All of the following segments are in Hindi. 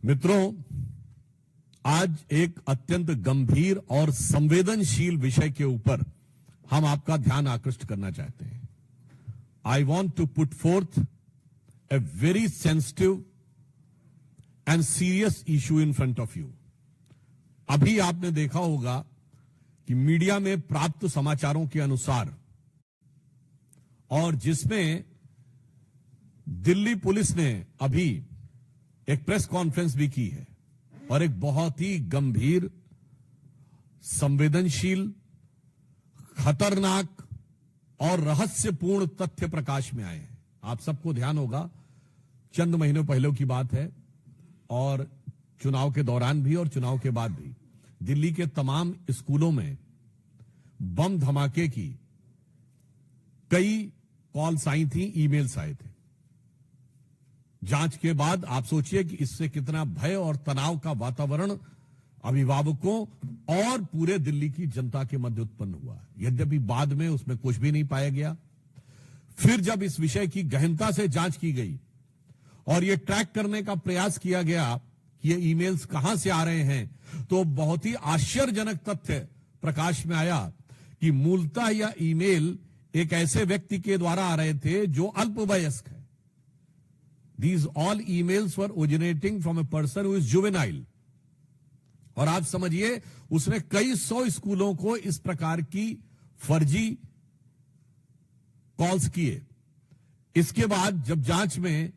मित्रों, आज एक अत्यंत गंभीर और संवेदनशील विषय के ऊपर हम आपका ध्यान आकृष्ट करना चाहते हैं। I want to put forth a very sensitive and serious issue in front of you. अभी आपने देखा होगा कि मीडिया में प्राप्त समाचारों के अनुसार और जिसमें दिल्ली पुलिस ने अभी एक प्रेस कॉन्फ्रेंस भी की है और एक बहुत ही गंभीर, संवेदनशील, खतरनाक और रहस्यपूर्ण तथ्य प्रकाश में आए हैं। आप सबको ध्यान होगा, चंद महीनों पहले की बात है और चुनाव के दौरान भी और चुनाव के बाद भी दिल्ली के तमाम स्कूलों में बम धमाके की कई कॉल्स आई थी, ईमेल्स आए थे। जांच के बाद आप सोचिए कि इससे कितना भय और तनाव का वातावरण अभिभावकों और पूरे दिल्ली की जनता के मध्य उत्पन्न हुआ। यद्यपि बाद में उसमें कुछ भी नहीं पाया गया। फिर जब इस विषय की गहनता से जांच की गई और यह ट्रैक करने का प्रयास किया गया कि ये ईमेल्स कहां से आ रहे हैं, तो बहुत ही आश्चर्यजनक तथ्य प्रकाश में आया कि मूलतः यह ईमेल एक ऐसे व्यक्ति के द्वारा आ रहे थे जो अल्पवयस्क है। These all emails were originating from a person who is juvenile. और आप समझिए, उसने कई 100 स्कूलों को इस प्रकार की फर्जी कॉल्स किए। इसके बाद जब जांच में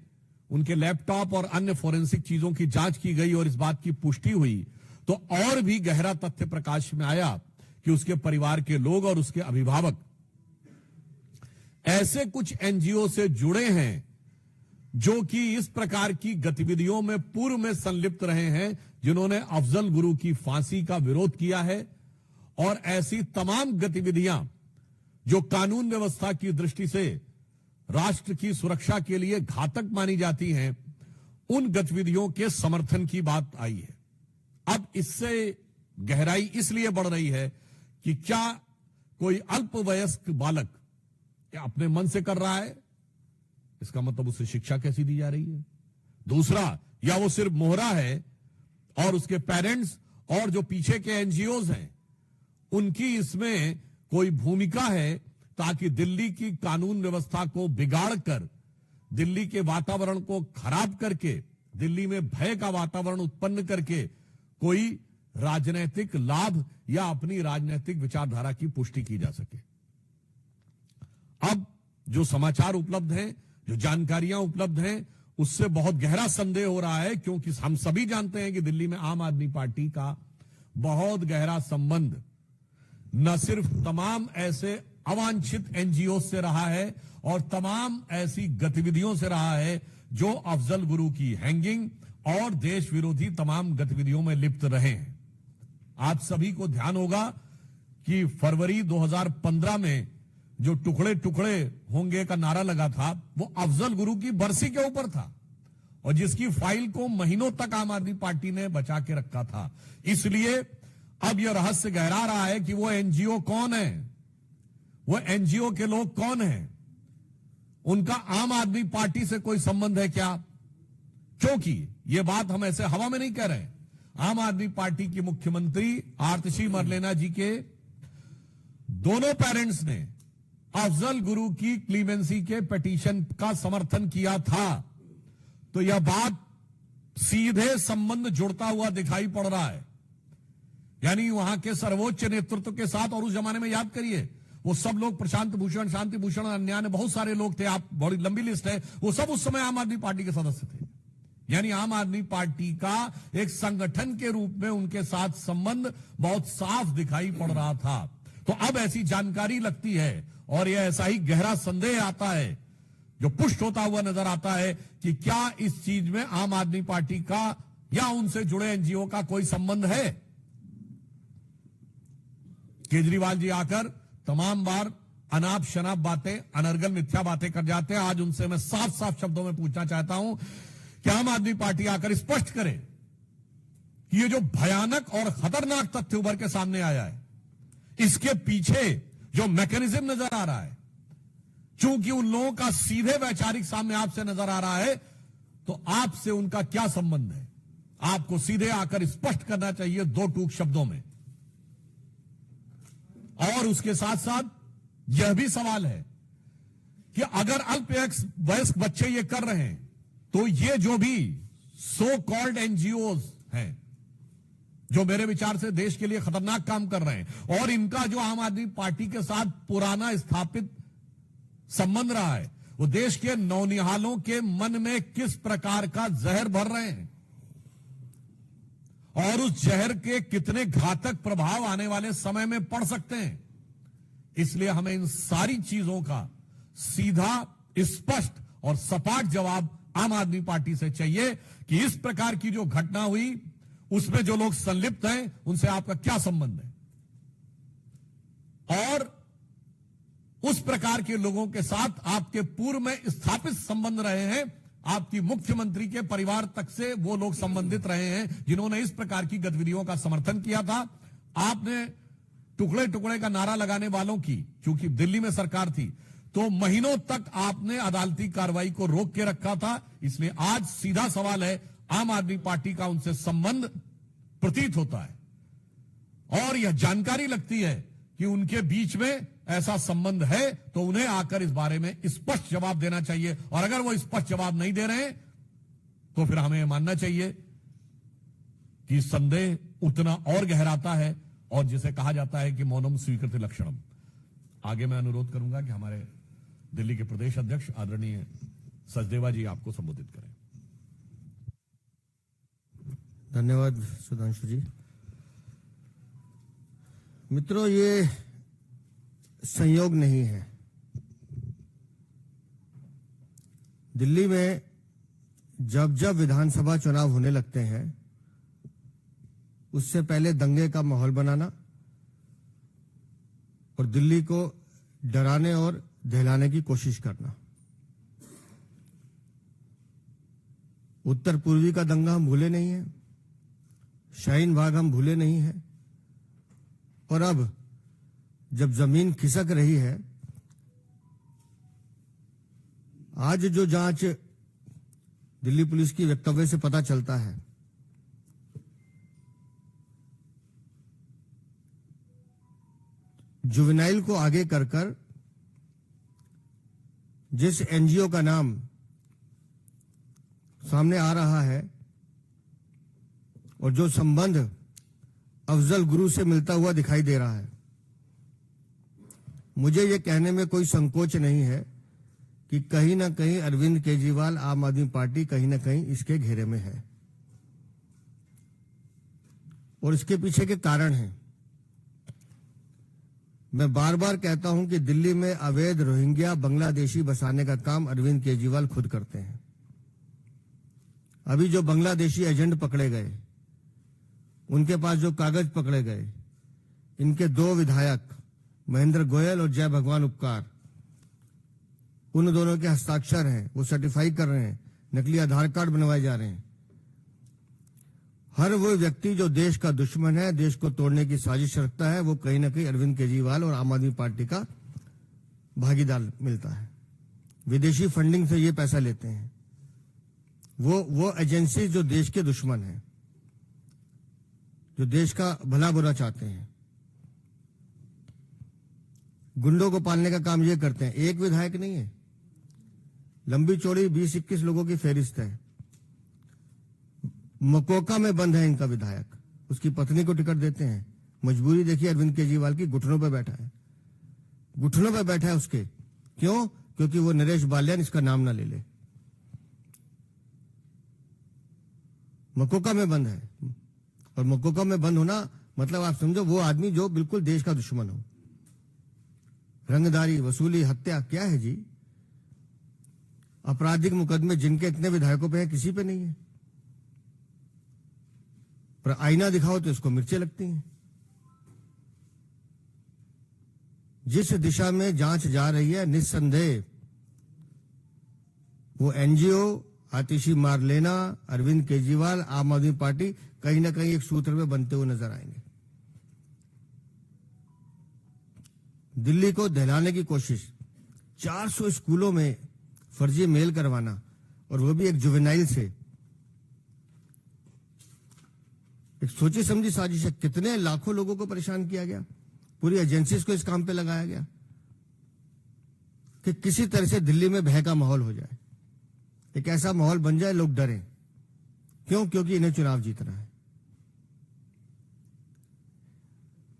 उनके लैपटॉप और अन्य फोरेंसिक चीजों की जांच की गई और इस बात की पुष्टि हुई, तो और भी गहरा तथ्य प्रकाश में आया कि उसके परिवार के लोग और उसके अभिभावक ऐसे कुछ एनजीओ से जुड़े हैं जो कि इस प्रकार की गतिविधियों में पूर्व में संलिप्त रहे हैं, जिन्होंने अफजल गुरु की फांसी का विरोध किया है और ऐसी तमाम गतिविधियां जो कानून व्यवस्था की दृष्टि से राष्ट्र की सुरक्षा के लिए घातक मानी जाती हैं, उन गतिविधियों के समर्थन की बात आई है। अब इससे गहराई इसलिए बढ़ रही है कि क्या कोई अल्पवयस्क बालक अपने मन से कर रहा है? इसका मतलब उसे शिक्षा कैसी दी जा रही है? दूसरा, या वो सिर्फ मोहरा है और उसके पेरेंट्स और जो पीछे के एनजीओज हैं उनकी इसमें कोई भूमिका है ताकि दिल्ली की कानून व्यवस्था को बिगाड़कर, दिल्ली के वातावरण को खराब करके, दिल्ली में भय का वातावरण उत्पन्न करके कोई राजनीतिक लाभ या अपनी राजनीतिक विचारधारा की पुष्टि की जा सके। अब जो समाचार उपलब्ध हैं, जो जानकारियां उपलब्ध हैं, उससे बहुत गहरा संदेह हो रहा है, क्योंकि हम सभी जानते हैं कि दिल्ली में आम आदमी पार्टी का बहुत गहरा संबंध न सिर्फ तमाम ऐसे अवांछित एनजीओ से रहा है और तमाम ऐसी गतिविधियों से रहा है जो अफजल गुरु की हैंगिंग और देश विरोधी तमाम गतिविधियों में लिप्त रहे हैं। आप सभी को ध्यान होगा कि फरवरी 2015 में जो टुकड़े टुकड़े होंगे का नारा लगा था, वो अफजल गुरु की बरसी के ऊपर था और जिसकी फाइल को महीनों तक आम आदमी पार्टी ने बचा के रखा था। इसलिए अब यह रहस्य गहरा रहा है कि वो एनजीओ कौन है, वो एनजीओ के लोग कौन हैं, उनका आम आदमी पार्टी से कोई संबंध है क्या? क्योंकि यह बात हम ऐसे हवा में नहीं कह रहे। आम आदमी पार्टी की मुख्यमंत्री आतिशी मरलेना जी के दोनों पेरेंट्स ने अफजल गुरु की क्लीमेंसी के पिटीशन का समर्थन किया था, तो यह बात सीधे संबंध जुड़ता हुआ दिखाई पड़ रहा है। यानी वहां के सर्वोच्च नेतृत्व के साथ, और उस जमाने में याद करिए वो सब लोग, प्रशांत भूषण, शांति भूषण, अन्य ने बहुत सारे लोग थे, आप बड़ी लंबी लिस्ट है, वो सब उस समय आम आदमी पार्टी के सदस्य थे। यानी आम आदमी पार्टी का एक संगठन के रूप में उनके साथ संबंध बहुत साफ दिखाई पड़ रहा था। तो अब ऐसी जानकारी लगती है और यह ऐसा ही गहरा संदेह आता है, जो पुष्ट होता हुआ नजर आता है कि क्या इस चीज में आम आदमी पार्टी का या उनसे जुड़े एनजीओ का कोई संबंध है। केजरीवाल जी आकर तमाम बार अनाप शनाप बातें, अनर्गल मिथ्या बातें कर जाते हैं। आज उनसे मैं साफ साफ शब्दों में पूछना चाहता हूं कि आम आदमी पार्टी आकर स्पष्ट करे कि ये जो भयानक और खतरनाक तथ्य उभर के सामने आया है, इसके पीछे जो मैकेनिज्म नजर आ रहा है, चूंकि उन लोगों का सीधे वैचारिक सामने आपसे नजर आ रहा है, तो आपसे उनका क्या संबंध है? आपको सीधे आकर स्पष्ट करना चाहिए 2 टूक शब्दों में। और उसके साथ साथ यह भी सवाल है कि अगर अल्पवयस्क बच्चे ये कर रहे हैं तो ये जो भी सो कॉल्ड एनजीओ हैं जो मेरे विचार से देश के लिए खतरनाक काम कर रहे हैं और इनका जो आम आदमी पार्टी के साथ पुराना स्थापित संबंध रहा है, वो देश के नौनिहालों के मन में किस प्रकार का जहर भर रहे हैं और उस जहर के कितने घातक प्रभाव आने वाले समय में पड़ सकते हैं। इसलिए हमें इन सारी चीजों का सीधा, स्पष्ट और सपाट जवाब आम आदमी पार्टी से चाहिए कि इस प्रकार की जो घटना हुई उसमें जो लोग संलिप्त हैं उनसे आपका क्या संबंध है और उस प्रकार के लोगों के साथ आपके पूर्व में स्थापित संबंध रहे हैं, आपकी मुख्यमंत्री के परिवार तक से वो लोग संबंधित रहे हैं जिन्होंने इस प्रकार की गतिविधियों का समर्थन किया था। आपने टुकड़े टुकड़े का नारा लगाने वालों की, क्योंकि दिल्ली में सरकार थी, तो महीनों तक आपने अदालती कार्रवाई को रोक के रखा था। इसलिए आज सीधा सवाल है, आम आदमी पार्टी का उनसे संबंध प्रतीत होता है और यह जानकारी लगती है कि उनके बीच में ऐसा संबंध है, तो उन्हें आकर इस बारे में स्पष्ट जवाब देना चाहिए। और अगर वो स्पष्ट जवाब नहीं दे रहे हैं तो फिर हमें मानना चाहिए कि संदेह उतना और गहराता है और जिसे कहा जाता है कि मौनम स्वीकृति लक्षणम। आगे मैं अनुरोध करूंगा कि हमारे दिल्ली के प्रदेश अध्यक्ष आदरणीय सचदेवा जी आपको संबोधित करें। धन्यवाद सुधांशु जी। मित्रों, ये संयोग नहीं है। दिल्ली में जब जब विधानसभा चुनाव होने लगते हैं उससे पहले दंगे का माहौल बनाना और दिल्ली को डराने और दहलाने की कोशिश करना। उत्तर पूर्वी का दंगा हम भूले नहीं हैं, शाहीन बाग हम भूले नहीं हैं और अब जब जमीन खिसक रही है, आज जो जांच दिल्ली पुलिस की वक्तव्य से पता चलता है, जुवेनाइल को आगे कर जिस एनजीओ का नाम सामने आ रहा है और जो संबंध अफजल गुरु से मिलता हुआ दिखाई दे रहा है, मुझे यह कहने में कोई संकोच नहीं है कि कहीं ना कहीं अरविंद केजरीवाल, आम आदमी पार्टी कहीं ना कहीं इसके घेरे में है और इसके पीछे के कारण हैं। मैं बार बार कहता हूं कि दिल्ली में अवैध रोहिंग्या बांग्लादेशी बसाने का काम अरविंद केजरीवाल खुद करते हैं। अभी जो बांग्लादेशी एजेंट पकड़े गए, उनके पास जो कागज पकड़े गए, इनके 2 विधायक महेंद्र गोयल और जय भगवान उपकार, उन दोनों के हस्ताक्षर हैं, वो सर्टिफाई कर रहे हैं, नकली आधार कार्ड बनवाए जा रहे हैं। हर वो व्यक्ति जो देश का दुश्मन है, देश को तोड़ने की साजिश रखता है, वो कहीं ना कहीं अरविंद केजरीवाल और आम आदमी पार्टी का भागीदार मिलता है। विदेशी फंडिंग से ये पैसा लेते हैं वो एजेंसी जो देश के दुश्मन है, जो देश का भला बुरा चाहते हैं, गुंडों को पालने का काम ये करते हैं। एक विधायक नहीं है, लंबी चौड़ी 20-21 लोगों की फेरिस्त है। मकोका में बंद है इनका विधायक, उसकी पत्नी को टिकट देते हैं। मजबूरी देखिए अरविंद केजरीवाल की, घुटनों पर बैठा है, घुटनों पर बैठा है उसके। क्यों? क्योंकि वो नरेश बाल्यान इसका नाम ना ले ले। मकोका में बंद है और मकोका में बंद होना मतलब आप समझो वो आदमी जो बिल्कुल देश का दुश्मन हो। रंगदारी, वसूली, हत्या, क्या है जी? आपराधिक मुकदमे जिनके इतने विधायकों पे हैं, किसी पे नहीं है। पर आईना दिखाओ तो इसको मिर्चें लगती हैं। जिस दिशा में जांच जा रही है, निस्संदेह वो एनजीओ, आतिशी मार लेना, अरविंद केजरीवाल, आम आदमी पार्टी कहीं ना कहीं एक सूत्र में बनते हुए नजर आएंगे। दिल्ली को दहलाने की कोशिश, 400 स्कूलों में फर्जी मेल करवाना और वो भी एक जुवेनाइल से, एक सोची समझी साजिश है। कितने लाखों लोगों को परेशान किया गया, पूरी एजेंसीज को इस काम पे लगाया गया कि किसी तरह से दिल्ली में भय का माहौल हो जाए, एक ऐसा माहौल बन जाए लोग डरें। क्यों? क्योंकि इन्हें चुनाव जीतना है।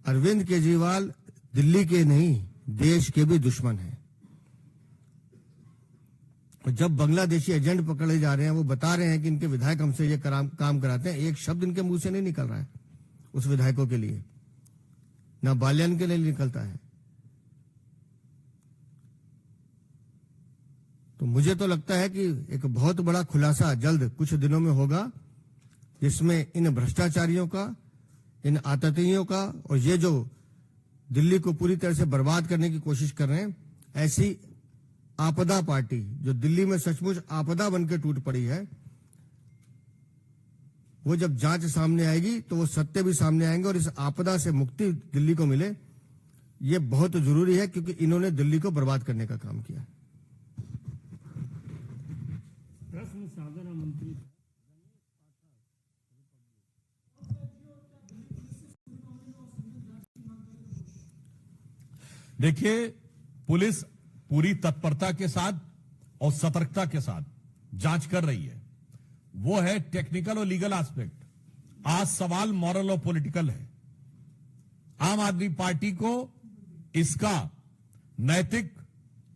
अरविंद केजरीवाल दिल्ली के नहीं, देश के भी दुश्मन हैं। और जब बांग्लादेशी एजेंट पकड़े जा रहे हैं, वो बता रहे हैं कि इनके विधायक हमसे ये काम कराते हैं, एक शब्द इनके मुंह से नहीं निकल रहा है उस विधायकों के लिए, ना बाल्यान के लिए निकलता है। तो मुझे तो लगता है कि एक बहुत बड़ा खुलासा जल्द कुछ दिनों में होगा, जिसमें इन भ्रष्टाचारियों का, इन आततियों का, और ये जो दिल्ली को पूरी तरह से बर्बाद करने की कोशिश कर रहे हैं, ऐसी आपदा पार्टी जो दिल्ली में सचमुच आपदा बनकर टूट पड़ी है, वो जब जांच सामने आएगी तो वो सत्य भी सामने आएंगे और इस आपदा से मुक्ति दिल्ली को मिले, ये बहुत जरूरी है, क्योंकि इन्होंने दिल्ली को बर्बाद करने का काम किया। प्रश्न साधन मंत्री देखिए, पुलिस पूरी तत्परता के साथ और सतर्कता के साथ जांच कर रही है। वो है टेक्निकल और लीगल एस्पेक्ट। आज सवाल मॉरल और पॉलिटिकल है। आम आदमी पार्टी को इसका नैतिक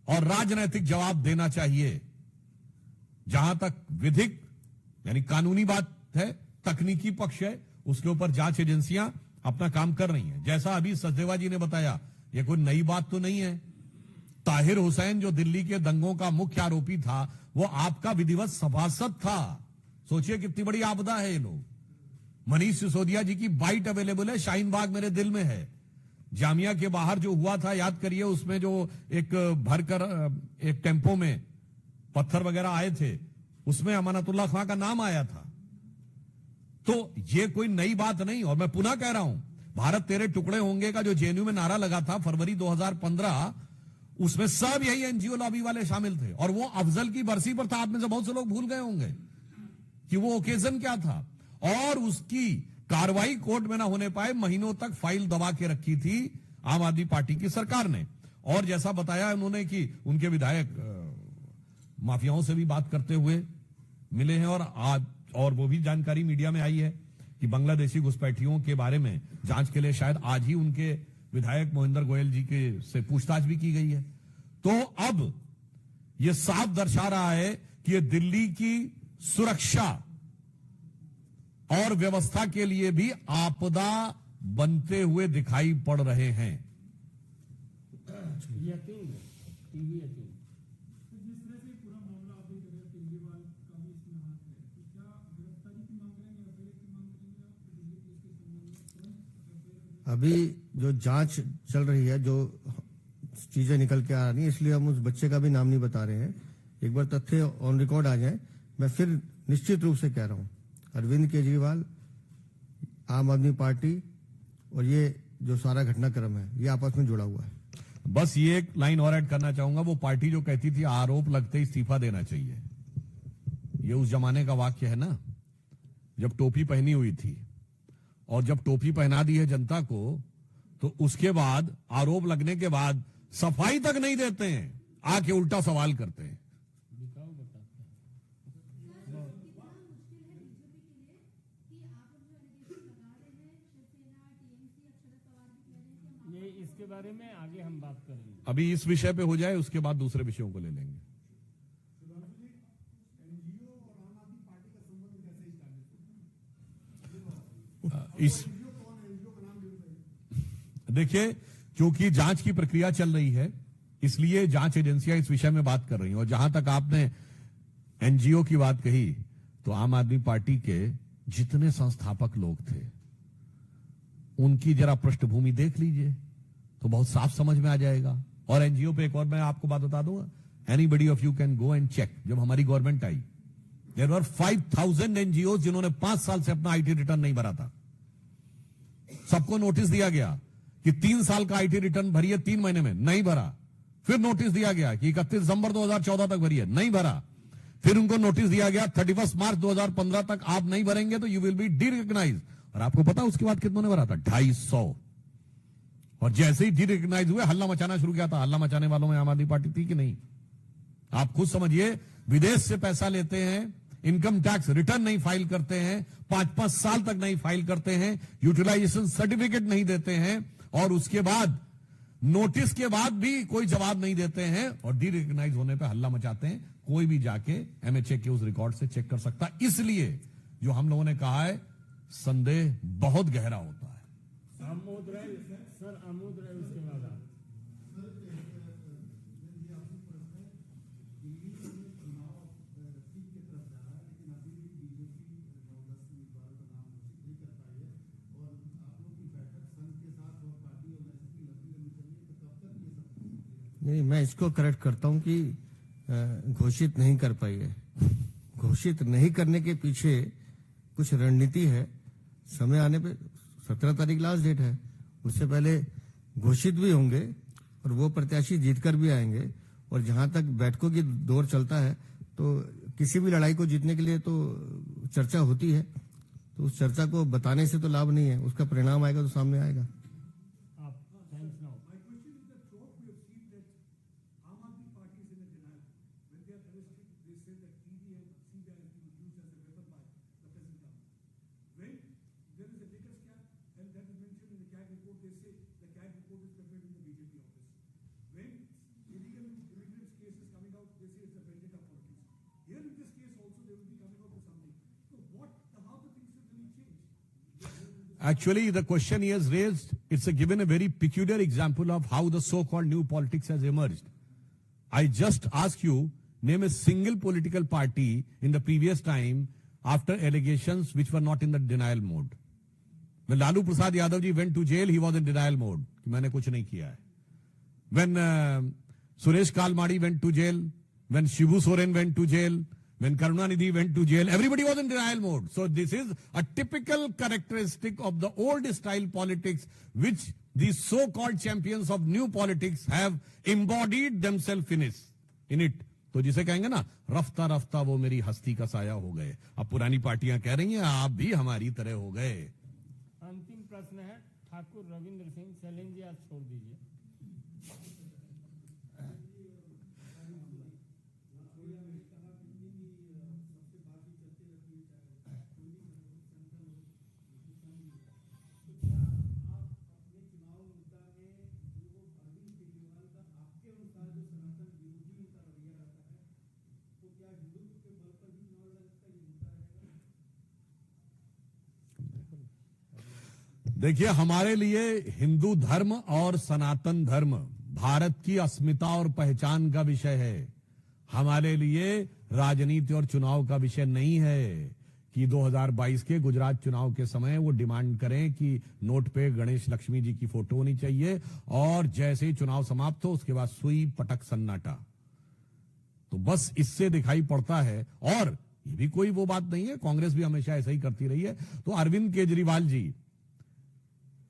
और राजनैतिक जवाब देना चाहिए। जहां तक विधिक यानी कानूनी बात है, तकनीकी पक्ष है, उसके ऊपर जांच एजेंसियां अपना काम कर रही हैं। जैसा अभी सचदेवा जी ने बताया, यह कोई नई बात तो नहीं है। ताहिर हुसैन जो दिल्ली के दंगों का मुख्य आरोपी था, वो आपका विधिवत सभासद था। सोचिए कितनी बड़ी आपदा है ये लोग। मनीष सिसोदिया जी की बाइट अवेलेबल है, शाहीन बाग मेरे दिल में है। जामिया के बाहर जो हुआ था, याद करिए, उसमें जो एक भरकर एक टेम्पो में पत्थर वगैरह आए थे, उसमें अमानतुल्लाह खां का नाम आया था। तो ये कोई नई बात नहीं। और मैं पुनः कह रहा हूं, भारत तेरे टुकड़े होंगे का जो जेएनयू में नारा लगा था फरवरी 2015, उसमें सब यही एनजीओ लॉबी वाले शामिल थे। और वो अफजल की बरसी पर था। आप में से बहुत से लोग भूल गए होंगे कि वो ओकेजन क्या था। और उसकी कार्रवाई कोर्ट में ना होने पाए, महीनों तक फाइल दबा के रखी थी आम आदमी पार्टी की सरकार ने। और जैसा बताया उन्होंने कि उनके विधायक माफियाओं से भी बात करते हुए मिले हैं। और वो भी जानकारी मीडिया में आई है कि बांग्लादेशी घुसपैठियों के बारे में जांच के लिए शायद आज ही उनके विधायक मोहिंदर गोयल जी के से पूछताछ भी की गई है। तो अब यह साफ दर्शा रहा है कि ये दिल्ली की सुरक्षा और व्यवस्था के लिए भी आपदा बनते हुए दिखाई पड़ रहे हैं। यकीन है, टीवी यकीन। जिस तरह से पूरा मामला अभी केजरीवाल का भी इसमें हाथ है, तो क्या गिरफ्तारी की मांग करेंगे, अदालत की मांग करेंगे आप दिल्ली पुलिस के संबंध में? अभी जो जांच चल रही है, जो चीजें निकल के आ रही है, इसलिए हम उस बच्चे का भी नाम नहीं बता रहे हैं। एक बार तथ्य ऑन रिकॉर्ड आ जाए, मैं फिर निश्चित रूप से कह रहा हूं, अरविंद केजरीवाल, आम आदमी पार्टी और ये जो सारा घटनाक्रम है, ये आपस में जुड़ा हुआ है। बस ये एक लाइन और ऐड करना चाहूंगा। वो पार्टी जो कहती थी आरोप लगते ही इस्तीफा देना चाहिए, ये उस जमाने का वाक्य है ना, जब टोपी पहनी हुई थी। और जब टोपी पहना दी है जनता को, तो उसके बाद आरोप लगने के बाद सफाई तक नहीं देते हैं, आके उल्टा सवाल करते हैं। ये इसके बारे में आगे हम बात करेंगे। अभी इस विषय पे हो जाए, उसके बाद दूसरे विषयों को ले लेंगे। इस देखिए, क्योंकि जांच की प्रक्रिया चल रही है, इसलिए जांच एजेंसियां इस विषय में बात कर रही हैं। और जहां तक आपने एनजीओ की बात कही, तो आम आदमी पार्टी के जितने संस्थापक लोग थे, उनकी जरा पृष्ठभूमि देख लीजिए तो बहुत साफ समझ में आ जाएगा। और एनजीओ पे एक और मैं आपको बात बता दूंगा, anybody of you can go and check. जब हमारी गवर्नमेंट आई, देयर वर 5000 एनजीओ जिन्होंने 5 साल से अपना आईटी रिटर्न नहीं भरा था। सबको नोटिस दिया गया कि 3 साल का आईटी रिटर्न भरिए, 3 महीने में नहीं भरा। फिर नोटिस दिया गया कि 31 दिसंबर 2014 तक भरिए, नहीं भरा। फिर उनको नोटिस दिया गया 31 मार्च 2015 तक आप नहीं भरेंगे तो you will be derecognise. और आपको पता उसके बाद कितनों ने भरा था? 250। और जैसे ही डिरिकग्नाइज हुए हल्ला मचाना शुरू किया था। हल्ला मचाने वालों में आम आदमी पार्टी थी कि नहीं? आप खुद समझिए, विदेश से पैसा लेते हैं, इनकम टैक्स रिटर्न नहीं फाइल करते हैं, 5-5 साल तक नहीं फाइल करते हैं, यूटिलाइजेशन सर्टिफिकेट नहीं देते हैं, और उसके बाद नोटिस के बाद भी कोई जवाब नहीं देते हैं, और डिरिकग्नाइज होने पे हल्ला मचाते हैं। कोई भी जाके एमएचए के उस रिकॉर्ड से चेक कर सकता है। इसलिए जो हम लोगों ने कहा है, संदेह बहुत गहरा होता है। आमोद राय सर, आमोद राय उसके बाद आप। नहीं, मैं इसको करेक्ट करता हूं कि घोषित नहीं कर पाई है। घोषित नहीं करने के पीछे कुछ रणनीति है। समय आने पे 17 तारीख लास्ट डेट है, उससे पहले घोषित भी होंगे और वो प्रत्याशी जीतकर भी आएंगे। और जहां तक बैठकों की दौर चलता है, तो किसी भी लड़ाई को जीतने के लिए तो चर्चा होती है, तो उस चर्चा को बताने से तो लाभ नहीं है, उसका परिणाम आएगा तो सामने आएगा। आप thanks now. My question is that throughout we have seen that Aam Aadmi Party is in a denial. When they are arrested, they say that ED and CBI has been used as a weapon by the present government. When there is a liquor scam, and that is mentioned in the CAG report, they say the CAG report is prepared in the BJP office. When illegal immigrants case is coming out, they say it's a vendetta politics. Here in this case also they will be coming out with something. So how the things have really changed? Actually, the question he has raised, it's given a very peculiar example of how the so-called new politics has emerged. I just ask you, name a single political party in the previous time after allegations which were not in the denial mode. When Lalu Prasad Yadav ji went to jail, he was in denial mode. कि मैंने कुछ नहीं किया है. When Suresh Kalmadi went to jail, when Shibu Soren went to jail, when Karunanidhi went to jail, everybody was in denial mode. So this is a typical characteristic of the old style politics which these so-called champions of new politics have embodied themselves in it. तो जिसे कहेंगे ना, रफ्ता रफ्ता वो मेरी हस्ती का साया हो गए। अब पुरानी पार्टियां कह रही हैं आप भी हमारी तरह हो गए। अंतिम प्रश्न है ठाकुर रविंद्र सिंह। शैलेंद्र जी आप छोड़ दीजिए। देखिए, हमारे लिए हिंदू धर्म और सनातन धर्म भारत की अस्मिता और पहचान का विषय है। हमारे लिए राजनीति और चुनाव का विषय नहीं है कि 2022 के गुजरात चुनाव के समय वो डिमांड करें कि नोट पे गणेश लक्ष्मी जी की फोटो होनी चाहिए और जैसे ही चुनाव समाप्त हो उसके बाद सुई पटक सन्नाटा। तो बस इससे दिखाई पड़ता है, और ये भी कोई वो बात नहीं है, कांग्रेस भी हमेशा ऐसा ही करती रही है। तो अरविंद केजरीवाल जी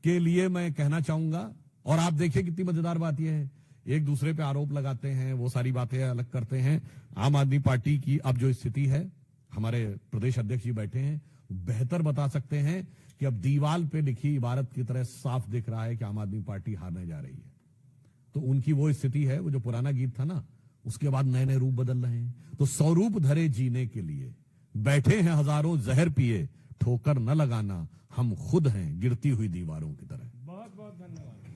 के लिए मैं कहना चाहूंगा, और आप देखिए कितनी मजेदार बात यह है, एक दूसरे पे आरोप लगाते हैं, वो सारी बातें अलग करते हैं। आम आदमी पार्टी की अब जो स्थिति है, हमारे प्रदेश अध्यक्ष जी बैठे हैं, बेहतर बता सकते हैं कि अब दीवाल पे लिखी इबारत की तरह साफ दिख रहा है कि आम आदमी पार्टी हारने जा रही है। तो उनकी वो स्थिति है, वो जो पुराना गीत था ना, उसके बाद नए नए रूप बदल रहे हैं। तो स्वरूप धरे जीने के लिए बैठे हैं हजारों जहर पिए, ठोकर न लगाना हम खुद हैं गिरती हुई दीवारों की तरह। बहुत बहुत धन्यवाद।